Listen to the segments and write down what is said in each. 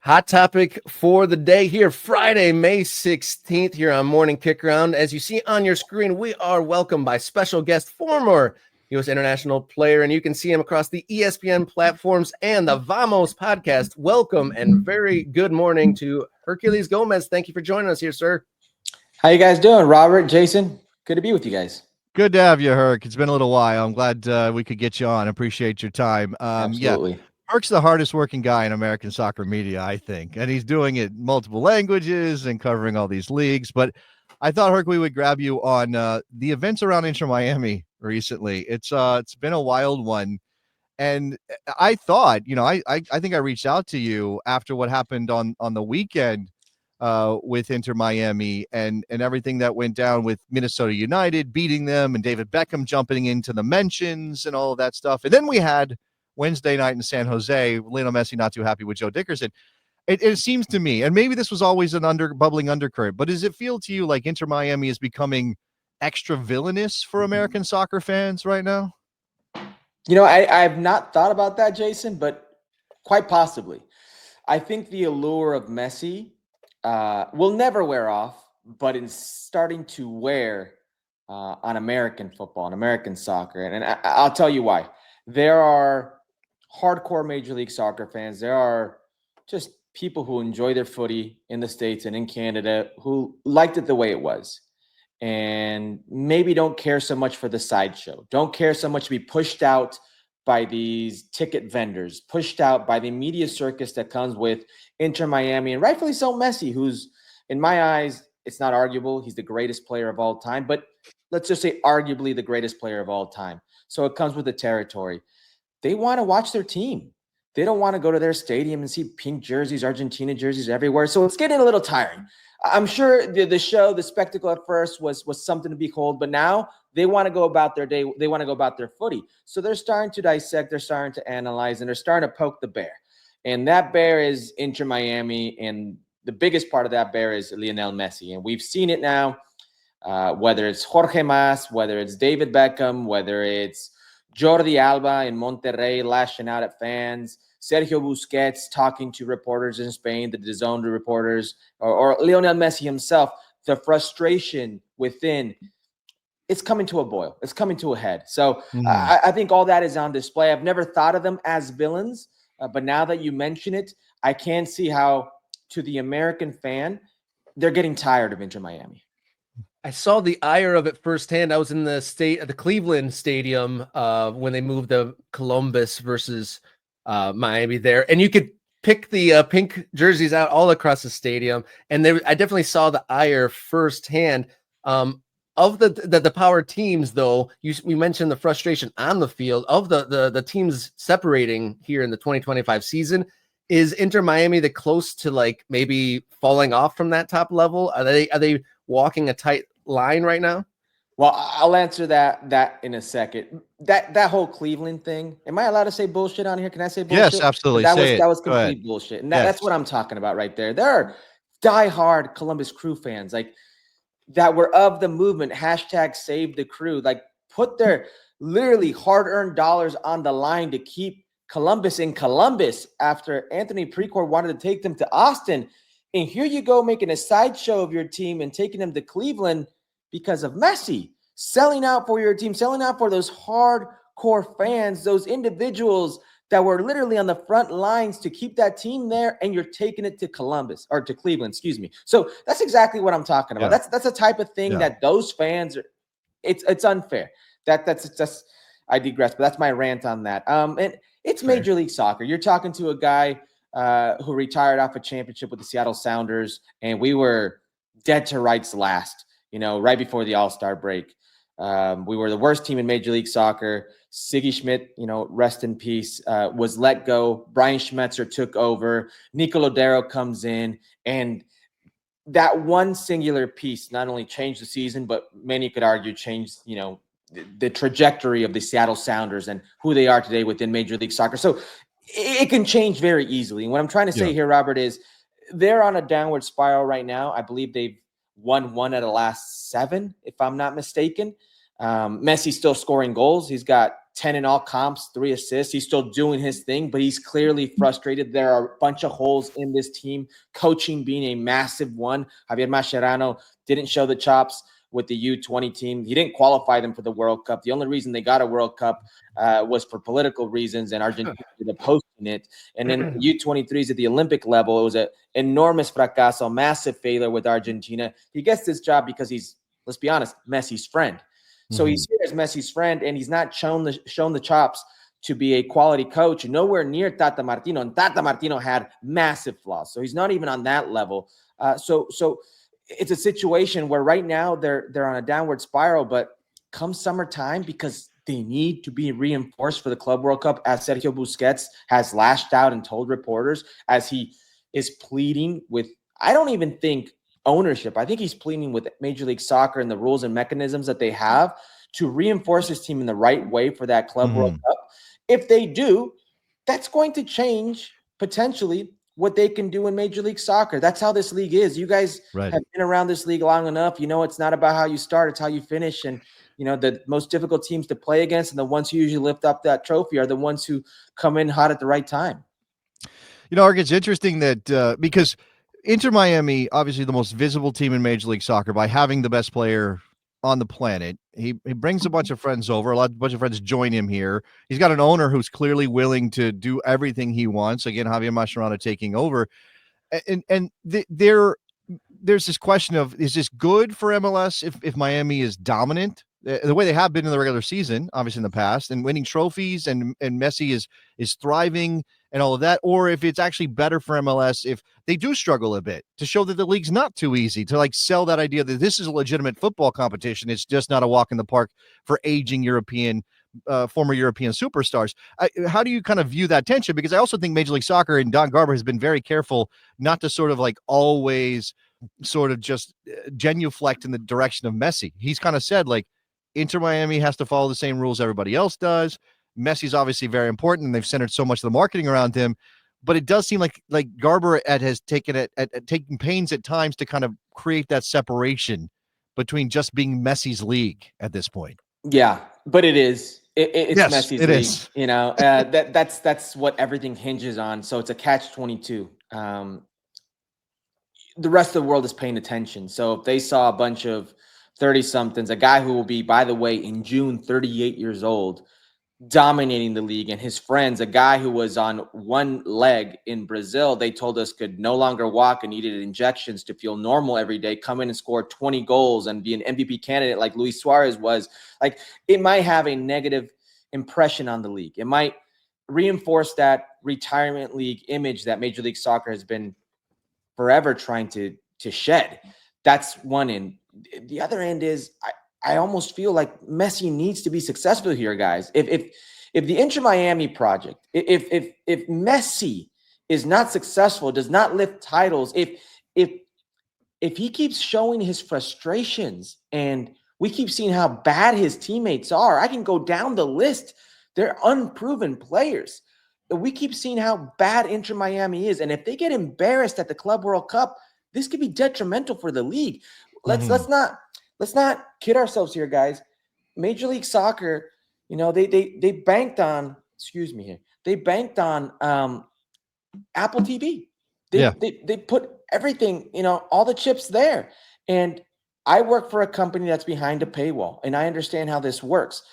Hot topic for the day here, Friday, May 16th, here on Morning Kick Around. As you see on your screen, we are welcomed by special guest, former U.S. international player, and you can see him across the ESPN platforms and the Vamos podcast. Welcome and very good morning to Herculez Gomez. Thank you for joining us here, sir. How you guys doing, Robert, Jason? Good to be with you guys. Good to have you, Herc. It's been a little while. I'm glad we could get you on. Appreciate your time. Absolutely. Yeah, Herc's the hardest working guy in American soccer media, I think, and he's doing it in multiple languages and covering all these leagues. But I thought, Herc, we would grab you on the events around Inter Miami recently. It's been a wild one, and I thought, I think I reached out to you after what happened on the weekend with Inter Miami and everything that went down with Minnesota United beating them and David Beckham jumping into the mentions and all of that stuff. And then we had Wednesday night in San Jose, Lionel Messi not too happy with Joe Dickerson. It seems to me, and maybe this was always an bubbling undercurrent, but does it feel to you like Inter Miami is becoming extra villainous for American soccer fans right now? I've not thought about that, Jason, but quite possibly. I think the allure of Messi will never wear off, but it's starting to wear on American football and American soccer. And I'll tell you why. There are hardcore Major League Soccer fans. There are just people who enjoy their footy in the States and in Canada who liked it the way it was and maybe don't care so much for the sideshow, don't care so much to be pushed out by these ticket vendors, pushed out by the media circus that comes with Inter Miami, and rightfully so Messi, who's, in my eyes, it's not arguable, he's the greatest player of all time, but let's just say arguably the greatest player of all time. So it comes with the territory. They want to watch their team. They don't want to go to their stadium and see pink jerseys, Argentina jerseys everywhere. So it's getting a little tiring. I'm sure the show, the spectacle at first was something to behold, but now they want to go about their day. They want to go about their footy. So they're starting to dissect, they're starting to analyze, and they're starting to poke the bear. And that bear is Inter Miami, and the biggest part of that bear is Lionel Messi. And we've seen it now, whether it's Jorge Mas, whether it's David Beckham, whether it's Jordi Alba in Monterrey lashing out at fans, Sergio Busquets talking to reporters in Spain, the DAZN reporters, or Lionel Messi himself, the frustration within, it's coming to a boil. It's coming to a head. So I think all that is on display. I've never thought of them as villains, but now that you mention it, I can see how, to the American fan, they're getting tired of Inter Miami. I saw the ire of it firsthand. I was in the Cleveland Stadium when they moved the Columbus versus Miami there, and you could pick the pink jerseys out all across the stadium. And I definitely saw the ire firsthand. Of the power teams, though, we mentioned the frustration on the field of the teams separating here in the 2025 season. Is Inter Miami the close to like maybe falling off from that top level? Are they walking a tight line right now? Well, I'll answer that in a second. That whole Cleveland thing. Am I allowed to say bullshit on here? Can I say bullshit? Yes, absolutely. That was complete bullshit. And that's what I'm talking about right there. There are diehard Columbus Crew fans like that were of the movement. #save the crew. Like put their literally hard-earned dollars on the line to keep Columbus in Columbus after Anthony Precourt wanted to take them to Austin. And here you go making a sideshow of your team and taking them to Cleveland because of Messi, selling out for your team, selling out for those hardcore fans, those individuals that were literally on the front lines to keep that team there, and you're taking it to Columbus or to Cleveland, excuse me. So that's exactly what I'm talking about. Yeah. That's a type of thing that those fans are. It's unfair. That's I digress, but that's my rant on that. And it's Major League Soccer. You're talking to a guy who retired off a championship with the Seattle Sounders, and we were dead to rights last. Right before the All-Star break. We were the worst team in Major League Soccer. Siggy Schmidt, rest in peace, was let go. Brian Schmetzer took over. Nico Lodero comes in. And that one singular piece not only changed the season, but many could argue changed, the trajectory of the Seattle Sounders and who they are today within Major League Soccer. So it can change very easily. And what I'm trying to say here, Robert, is they're on a downward spiral right now. I believe they've won 1 out of the last 7, if I'm not mistaken. Messi's still scoring goals. He's got 10 in all comps, 3 assists. He's still doing his thing, but he's clearly frustrated. There are a bunch of holes in this team, coaching being a massive one. Javier Mascherano didn't show the chops with the U20 team. He didn't qualify them for the World Cup. The only reason they got a World Cup was for political reasons, and Argentina ended up hosting it. And then the U23s at the Olympic level, it was an enormous fracaso, massive failure with Argentina. He gets this job because he's, let's be honest, Messi's friend. So he's here as Messi's friend, and he's not shown the chops to be a quality coach. Nowhere near Tata Martino, and Tata Martino had massive flaws. So he's not even on that level. So it's a situation where right now they're on a downward spiral, but come summertime, because they need to be reinforced for the Club World Cup, as Sergio Busquets has lashed out and told reporters, as he is pleading with, I don't even think ownership. I think he's pleading with Major League Soccer and the rules and mechanisms that they have to reinforce his team in the right way for that Club World Cup. If they do, that's going to change potentially what they can do in Major League Soccer. That's how this league is. You guys have been around this league long enough. You know, it's not about how you start, it's how you finish. And, you know, the most difficult teams to play against and the ones who usually lift up that trophy are the ones who come in hot at the right time. You know, Ark, it's interesting that because Inter Miami, obviously the most visible team in Major League Soccer by having the best player on the planet. He brings a bunch of friends over. A bunch of friends join him here. He's got an owner who's clearly willing to do everything he wants. Again, Javier Mascherano taking over. And there's this question of, is this good for MLS if Miami is dominant the way they have been in the regular season, obviously in the past, and winning trophies, and Messi is thriving and all of that, or if it's actually better for MLS if they do struggle a bit, to show that the league's not too easy, to like sell that idea that this is a legitimate football competition. It's just not a walk in the park for aging former European superstars. How do you kind of view that tension? Because I also think Major League Soccer and Don Garber has been very careful not to sort of like always sort of just genuflect in the direction of Messi. He's kind of said, like, Inter Miami has to follow the same rules everybody else does. Messi's obviously very important, and they've centered so much of the marketing around him. But it does seem like Garber has taken taking pains at times to kind of create that separation between just being Messi's league at this point. Yeah, but it is. It's yes, Messi's it league. Is. You know, that's what everything hinges on. So it's a catch-22. The rest of the world is paying attention. So if they saw a bunch of 30-somethings, a guy who will be, by the way, in June, 38 years old, dominating the league, and his friends, a guy who was on one leg in Brazil, they told us could no longer walk and needed injections to feel normal every day, come in and score 20 goals and be an MVP candidate like Luis Suarez was. Like, it might have a negative impression on the league. It might reinforce that retirement league image that Major League Soccer has been forever trying to shed. That's one end. The other end is I almost feel like Messi needs to be successful here, guys. If the Inter Miami project, if Messi is not successful, does not lift titles, if he keeps showing his frustrations and we keep seeing how bad his teammates are, I can go down the list. They're unproven players. We keep seeing how bad Inter Miami is, and if they get embarrassed at the Club World Cup, this could be detrimental for the league. Let's not kid ourselves here, guys. Major League Soccer, you know, they banked on, they banked on Apple TV. They put everything, you know, all the chips there. And I work for a company that's behind a paywall, and I understand how this works.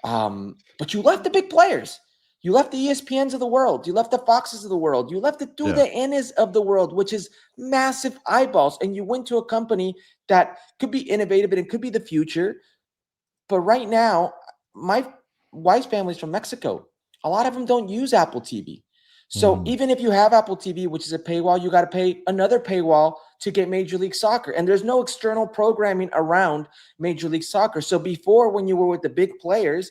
But you left the big players. You left the ESPNs of the world. You left the Foxes of the world. You left the TUDNs of the world, which is massive eyeballs. And you went to a company that could be innovative and it could be the future. But right now, my wife's family's from Mexico. A lot of them don't use Apple TV. So even if you have Apple TV, which is a paywall, you got to pay another paywall to get Major League Soccer. And there's no external programming around Major League Soccer. So before, when you were with the big players,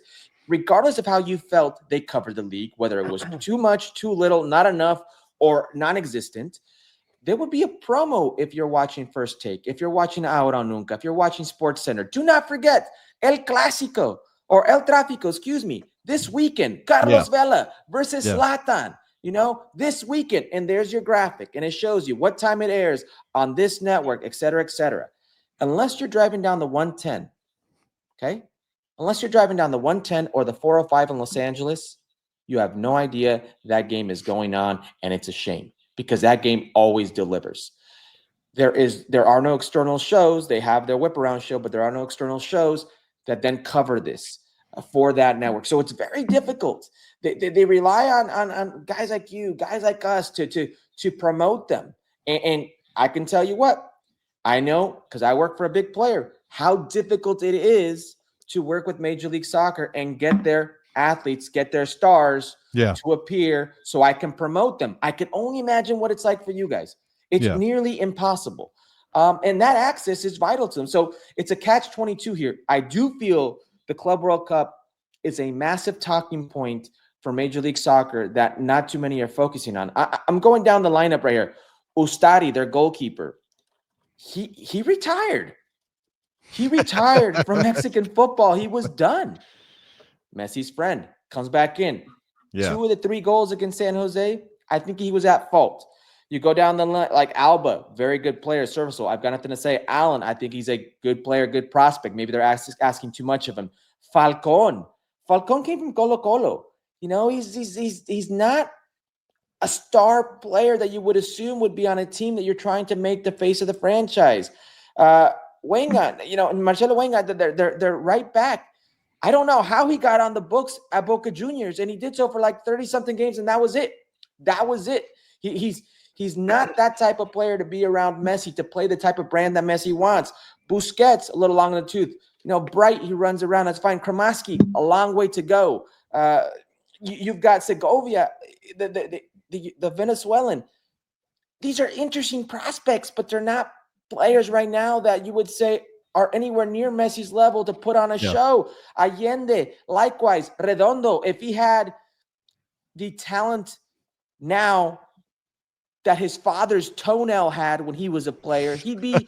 regardless of how you felt they covered the league, whether it was too much, too little, not enough, or non-existent, there would be a promo if you're watching First Take, if you're watching Ahora Nunca, if you're watching Sports Center. Do not forget El Clásico, or El Tráfico, this weekend, Carlos Vela versus Zlatan. You know, this weekend, and there's your graphic, and it shows you what time it airs on this network, et cetera, et cetera. Unless you're driving down the 110, okay? Unless you're driving down the 110 or the 405 in Los Angeles, you have no idea that game is going on, and it's a shame because that game always delivers. There are no external shows. They have their whip around show, but there are no external shows that then cover this for that network. So it's very difficult. They rely on guys like you, guys like us to promote them. And I can tell you what, I know because I work for a big player, how difficult it is to work with Major League Soccer and get their athletes, get their stars to appear so I can promote them. I can only imagine what it's like for you guys. It's nearly impossible. And that access is vital to them. So it's a catch-22 here. I do feel the Club World Cup is a massive talking point for Major League Soccer that not too many are focusing on. I'm going down the lineup right here. Ustari, their goalkeeper, he retired. He retired from Mexican football. He was done. Messi's friend comes back in. 2 of the 3 goals against San Jose, I think he was at fault. You go down the line, like Alba, very good player, serviceable. I've got nothing to say. Allen, I think he's a good player, good prospect. Maybe they're asking too much of him. Falcon came from Colo-Colo. You know, he's not a star player that you would assume would be on a team that you're trying to make the face of the franchise. Wenger, and Marcelo Wenger, they're right back. I don't know how he got on the books at Boca Juniors, and he did so for like 30-something games, and that was it. That was it. He's not that type of player to be around Messi, to play the type of brand that Messi wants. Busquets, a little long in the tooth. Bright, he runs around. That's fine. Kramaski, a long way to go. You've got Segovia, the Venezuelan. These are interesting prospects, but they're not players right now that you would say are anywhere near Messi's level to put on a show. Allende, likewise. Redondo, if he had the talent now that his father's toenail had when he was a player, he'd be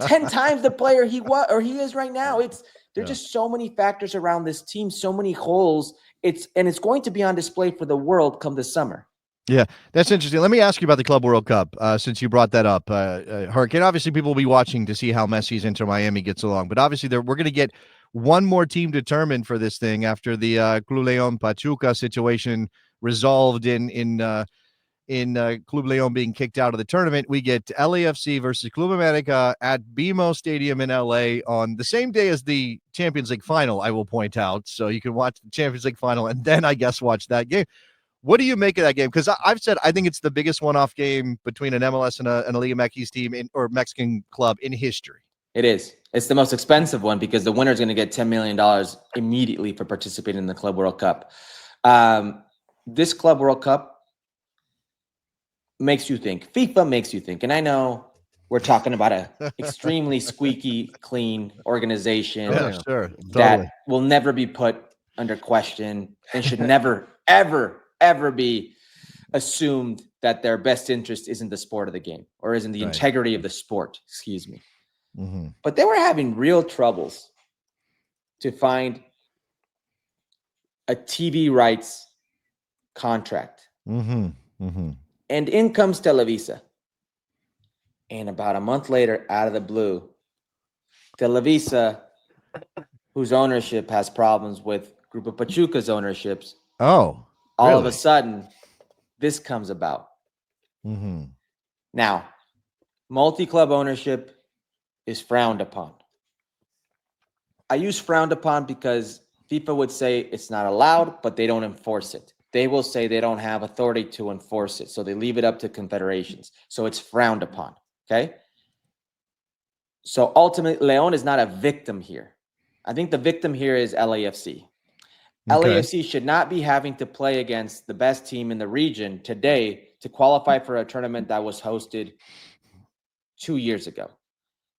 10 times the player he was or he is right now. There's just so many factors around this team, so many holes. It's going to be on display for the world come this summer. Yeah, that's interesting. Let me ask you about the Club World Cup, since you brought that up. Hurricane, obviously people will be watching to see how Messi's Inter Miami gets along, but obviously we're going to get one more team determined for this thing after the Club Leon Pachuca situation resolved in Club Leon being kicked out of the tournament. We get LAFC versus Club America at BMO Stadium in LA on the same day as the Champions League final, I will point out. So you can watch the Champions League final and then I guess watch that game. What do you make of that game? Because I've said I think it's the biggest one-off game between an MLS and a Liga MX team or Mexican club in history. It is. It's the most expensive one because the winner is going to get $10 million immediately for participating in the Club World Cup. This Club World Cup makes you think. FIFA makes you think. And I know we're talking about an extremely squeaky clean organization that will never be put under question and should never, ever be assumed that their best interest isn't the sport of the game or isn't the integrity of the sport, excuse me. Mm-hmm. But they were having real troubles to find a TV rights contract. Mm-hmm. Mm-hmm. And in comes Televisa. And about a month later, out of the blue, Televisa, whose ownership has problems with Grupo Pachuca's ownerships. Oh, all of a sudden, this comes about. Mm-hmm. Now, multi-club ownership is frowned upon. I use frowned upon because FIFA would say it's not allowed, but they don't enforce it. They will say they don't have authority to enforce it, so they leave it up to confederations. So it's frowned upon, okay? So ultimately, Leon is not a victim here. I think the victim here is LAFC. Okay. LAFC should not be having to play against the best team in the region today to qualify for a tournament that was hosted 2 years ago,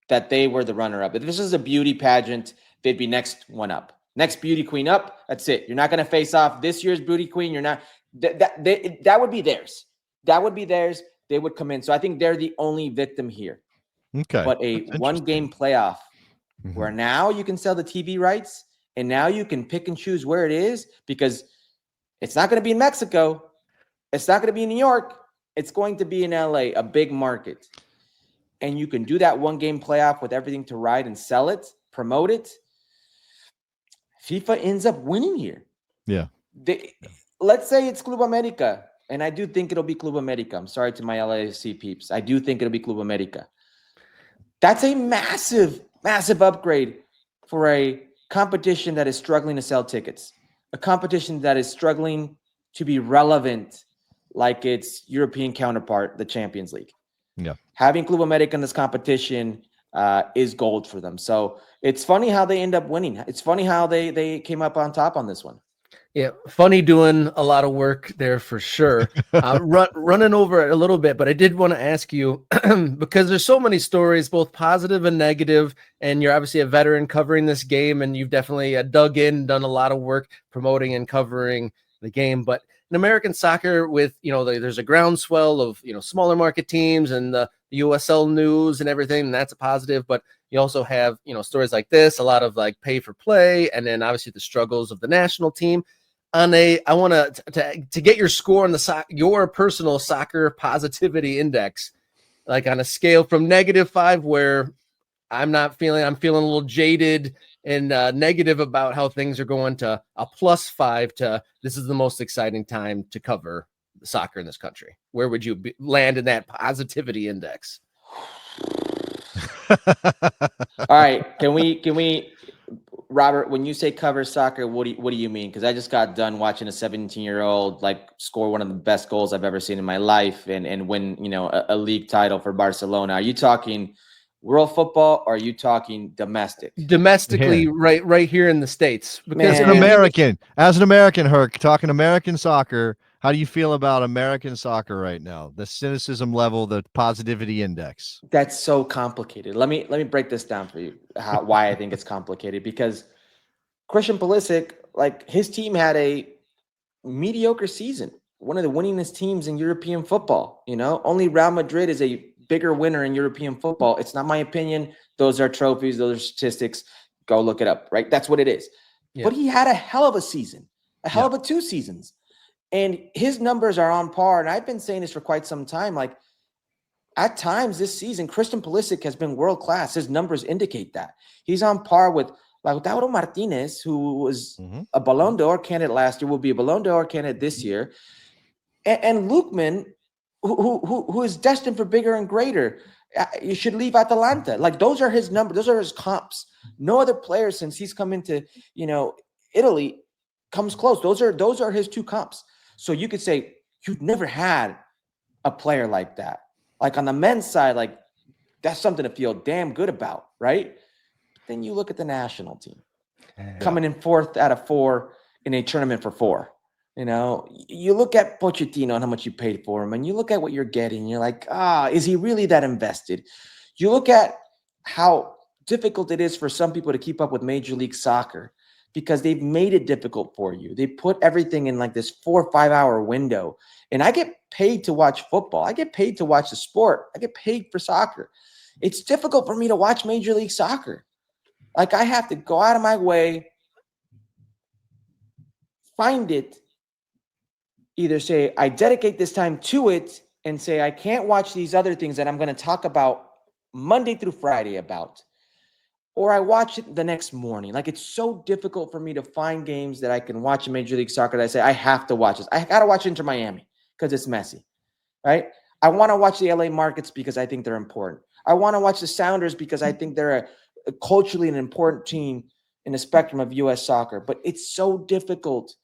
that they were the runner-up. If this is a beauty pageant, they'd be next one up. Next beauty queen up, that's it. You're not going to face off this year's beauty queen. You're not. That would be theirs. That would be theirs. They would come in. So I think they're the only victim here. Okay. But a one-game playoff where now you can sell the TV rights and now you can pick and choose where it is, because it's not going to be in Mexico. It's not going to be in New York. It's going to be in LA, a big market. And you can do that one-game playoff with everything to ride and sell it, promote it. I FIFA ends up winning here. Yeah. Let's say it's Club America, and I do think it'll be Club America. I'm sorry to my LAFC peeps. I do think it'll be Club America. That's a massive, massive upgrade for a competition that is struggling to sell tickets, a competition that is struggling to be relevant like its European counterpart, the Champions League. Yeah. Having Club America in this competition is gold for them. So it's funny how they end up winning. It's funny how they came up on top on this one. Yeah, funny doing a lot of work there for sure. Running over it a little bit, but I did want to ask you because there's so many stories, both positive and negative, and you're obviously a veteran covering this game, and you've definitely dug in, done a lot of work promoting and covering the game. But in American soccer, with there's a groundswell of smaller market teams and the USL news and everything, and that's a positive. But you also have stories like this, a lot of like pay for play, and then obviously the struggles of the national team. I want to get your score on your personal soccer positivity index, like on a scale from -5, where I'm feeling a little jaded and negative about how things are going, to a +5 to this is the most exciting time to cover soccer in this country. Where would you land in that positivity index? All right, can we Robert, when you say cover soccer, what do you mean? Because I just got done watching a 17-year-old like score one of the best goals I've ever seen in my life and win a league title for Barcelona. Are you talking world football, or are you talking domestic? Domestically, right here in the States. Because as an American, Herc, talking American soccer, how do you feel about American soccer right now? The cynicism level, the positivity index. That's so complicated. Let me break this down for you. Why I think it's complicated, because Christian Pulisic, like his team had a mediocre season, one of the winningest teams in European football. Only Real Madrid is a bigger winner in European football. It's not my opinion. Those are trophies. Those are statistics. Go look it up, right? That's what it is. Yeah. But he had a hell of a season, a hell of a 2 seasons. And his numbers are on par. And I've been saying this for quite some time. Like, at times this season, Christian Pulisic has been world-class. His numbers indicate that. He's on par with Lautaro Martinez, who was a Ballon d'Or candidate last year, will be a Ballon d'Or candidate this year. And Lookman, who is destined for bigger and greater. You should leave Atalanta. Like, those are his numbers. Those are his comps. No other player since he's come into, Italy comes close. Those are his 2 comps. So you could say you've never had a player like that. Like on the men's side, like that's something to feel damn good about, right? Then you look at the national team coming in 4th out of 4 in a tournament for 4. You look at Pochettino and how much you paid for him, and you look at what you're getting. You're like, is he really that invested? You look at how difficult it is for some people to keep up with Major League Soccer because they've made it difficult for you. They put everything in like this 4 or 5 hour window. And I get paid to watch football. I get paid to watch the sport. I get paid for soccer. It's difficult for me to watch Major League Soccer. Like, I have to go out of my way, find it, either say I dedicate this time to it and say I can't watch these other things that I'm going to talk about Monday through Friday about, or I watch it the next morning. Like, it's so difficult for me to find games that I can watch in Major League Soccer that I say I have to watch this. I got to watch Inter Miami because it's Messi, right? I want to watch the LA Markets because I think they're important. I want to watch the Sounders because I think they're a culturally an important team in the spectrum of U.S. soccer. But it's so difficult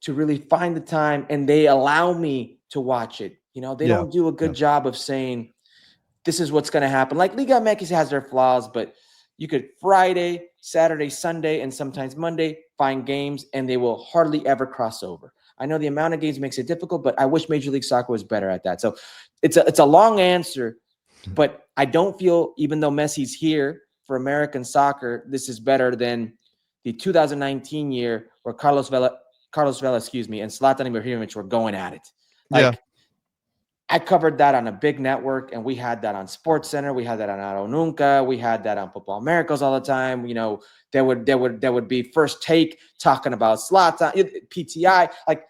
to really find the time, and they allow me to watch it. They don't do a good job of saying this is what's going to happen. Like, Liga MX has their flaws, but you could Friday, Saturday, Sunday, and sometimes Monday find games, and they will hardly ever cross over. I know the amount of games makes it difficult, but I wish Major League Soccer was better at that. So it's a long answer, but I don't feel, even though Messi's here for American soccer, this is better than the 2019 year where Carlos Vela, and Zlatan Ibrahimovic were going at it. I covered that on a big network, and we had that on SportsCenter. We had that on Aro Nunca. We had that on Football Americas all the time. There would be First Take talking about Zlatan, PTI. Like,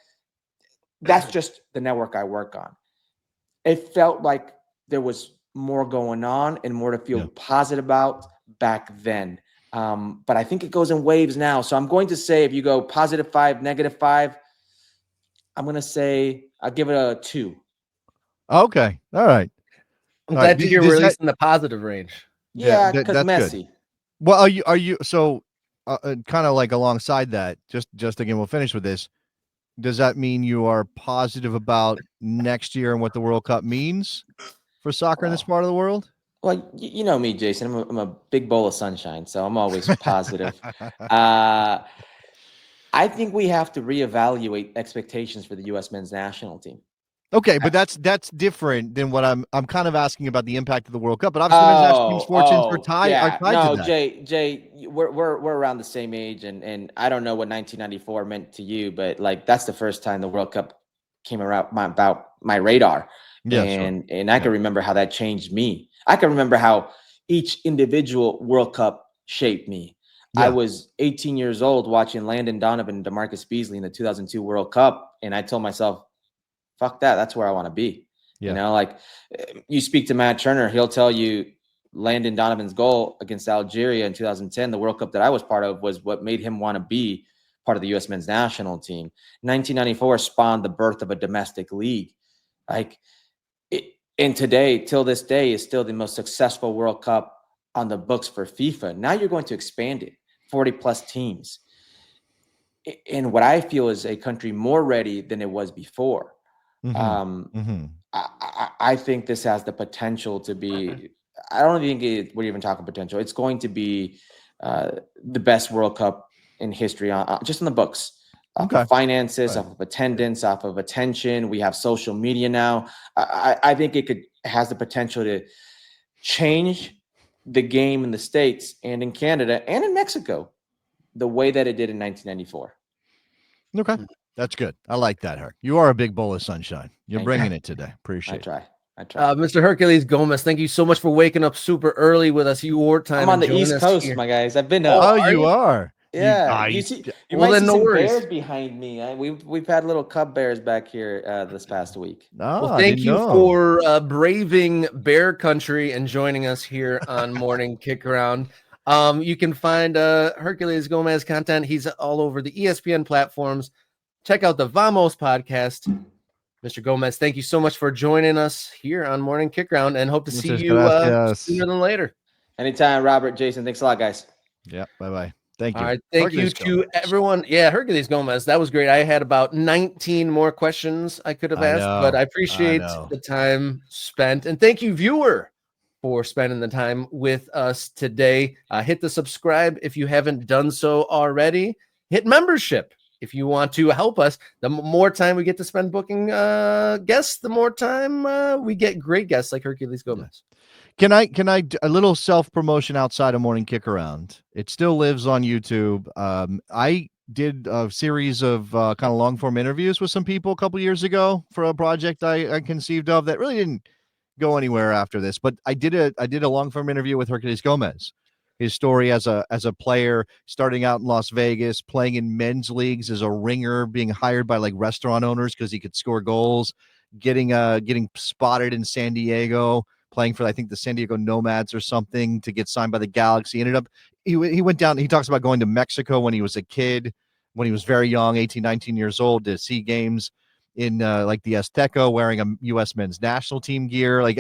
that's just the network I work on. It felt like there was more going on and more to feel positive about back then. But I think it goes in waves now. So I'm going to say, if you go +5, -5, I'm going to say I'll give it a 2. Okay. All right. I'm All right. glad to hear we're at least in the positive range. Yeah, because that's Messi. good. Well, are you so kind of like alongside that? Just again, we'll finish with this. Does that mean you are positive about next year and what the World Cup means for soccer in this part of the world? Well, you know me, Jason. I'm a big bowl of sunshine, so I'm always positive. I think we have to reevaluate expectations for the U.S. men's national team. Okay, but that's different than what I'm kind of asking about the impact of the World Cup. But obviously, men's national team's fortunes are tied to that. Jay, we're around the same age, and I don't know what 1994 meant to you, but like that's the first time the World Cup came around about my radar, Yeah, and I can remember how that changed me. I can remember how each individual World Cup shaped me. Yeah. I was 18 years old watching Landon Donovan and DeMarcus Beasley in the 2002 World Cup, and I told myself, fuck that. That's where I want to be. Yeah. You know, like you speak to Matt Turner, he'll tell you Landon Donovan's goal against Algeria in 2010, the World Cup that I was part of, was what made him want to be part of the U.S. men's national team. 1994 spawned the birth of a domestic league. Like and today, till this day, is still the most successful World Cup on the books for FIFA. Now you're going to expand it, 40 plus teams. And what I feel is a country more ready than it was before. I think this has the potential to be, I don't think we're even talking potential. It's going to be the best World Cup in history, just in the books. Off of finances, off of attendance, off of attention. We have social media now. I think it has the potential to change the game in the States and in Canada and in Mexico the way that it did in 1994. Okay. That's good. I like that, Herc. You are a big bowl of sunshine. You're bringing it today. Appreciate it. I try. Mr. Herculez Gomez, thank you so much for waking up super early with us. Your time. I'm on the East Coast, my guys. I've been up. Oh, you are? Yeah. You might see some bears behind me. We've had little cub bears back here this past week. Well, thank you for braving bear country and joining us here on Morning Kick Around. You can find Herculez Gomez content. He's all over the ESPN platforms. Check out the Vamos podcast. Mr. Gomez, thank you so much for joining us here on Morning Kick Around, and hope to see you sooner than later. Anytime, Robert, Jason. Thanks a lot, guys. Yeah, bye-bye. Thank you. All right, thank you to everyone. Yeah, Herculez Gomez, that was great. I had about 19 more questions I could have asked, but I appreciate the time spent. And thank you, viewer, for spending the time with us today. Hit the subscribe if you haven't done so already. Hit membership if you want to help us. The more time we get to spend booking guests, the more time we get great guests like Herculez Gomez. Can I a little self-promotion outside of Morning Kick Around? It still lives on YouTube. I did a series of kind of long-form interviews with some people a couple years ago for a project I conceived of that really didn't go anywhere after this, but I did a long-form interview with Herculez Gomez. His story as a player, starting out in Las Vegas, playing in men's leagues as a ringer, being hired by like restaurant owners because he could score goals, getting spotted in San Diego, playing for I think the San Diego Nomads or something to get signed by the Galaxy. Ended up he went down. He talks about going to Mexico when he was a kid, when he was very young, 18, 19 years old, to see games in like the Azteca, wearing a U.S. men's national team gear. Like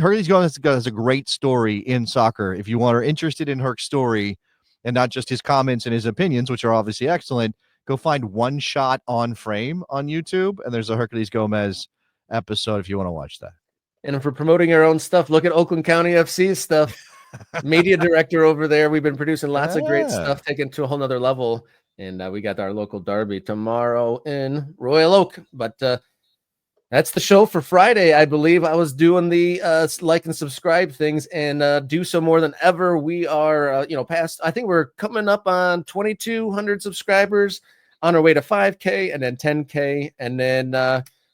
Herculez Gomez has a great story in soccer. If you are interested in Herc's story and not just his comments and his opinions, which are obviously excellent, go find One Shot on Frame on YouTube, and there's a Herculez Gomez episode if you want to watch that. And for promoting our own stuff, look at Oakland County FC's stuff. Media director over there. We've been producing lots of great stuff, taken to a whole nother level. And we got our local derby tomorrow in Royal Oak. But that's the show for Friday. I believe I was doing the like and subscribe things, and do so more than ever. We are, past, I think we're coming up on 2,200 subscribers, on our way to 5K and then 10K. And then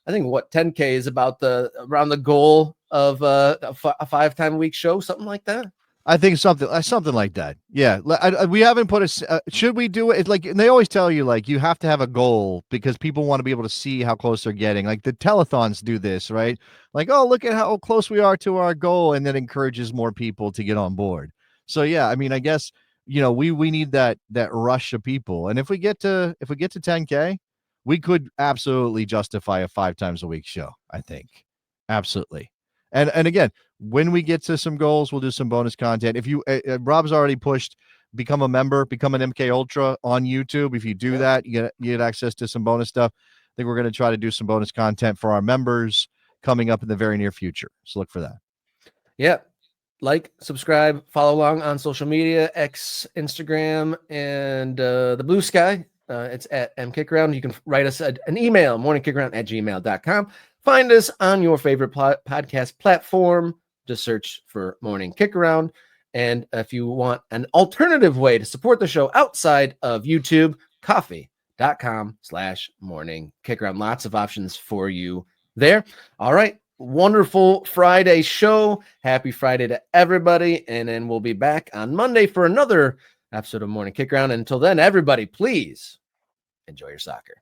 I think 10K is about around the goal of a 5-time a week show, something like that. I think something like that. Yeah. We haven't put should we do it? It's like, and they always tell you, like, you have to have a goal because people want to be able to see how close they're getting. Like the telethons do this, right? Like, oh, look at how close we are to our goal. And that encourages more people to get on board. So, yeah, I mean, I guess we need that rush of people. And if we get to 10K, we could absolutely justify a 5 times a week show, I think. Absolutely. And again, when we get to some goals, we'll do some bonus content. If you Rob's already pushed become a member, become an MK Ultra on YouTube. If you do that, you get access to some bonus stuff. I think we're going to try to do some bonus content for our members coming up in the very near future. So look for that. Yeah. Like, subscribe, follow along on social media, X, Instagram, and the Blue Sky. It's at mkickaround. You can write us an email, morningkickaround@gmail.com. Find us on your favorite podcast platform. Just search for Morning Kickaround. And if you want an alternative way to support the show outside of YouTube, coffee.com/morning kickaround. Lots of options for you there. All right. Wonderful Friday show. Happy Friday to everybody. And then we'll be back on Monday for another episode of Morning Kickaround. Until then, everybody, please enjoy your soccer.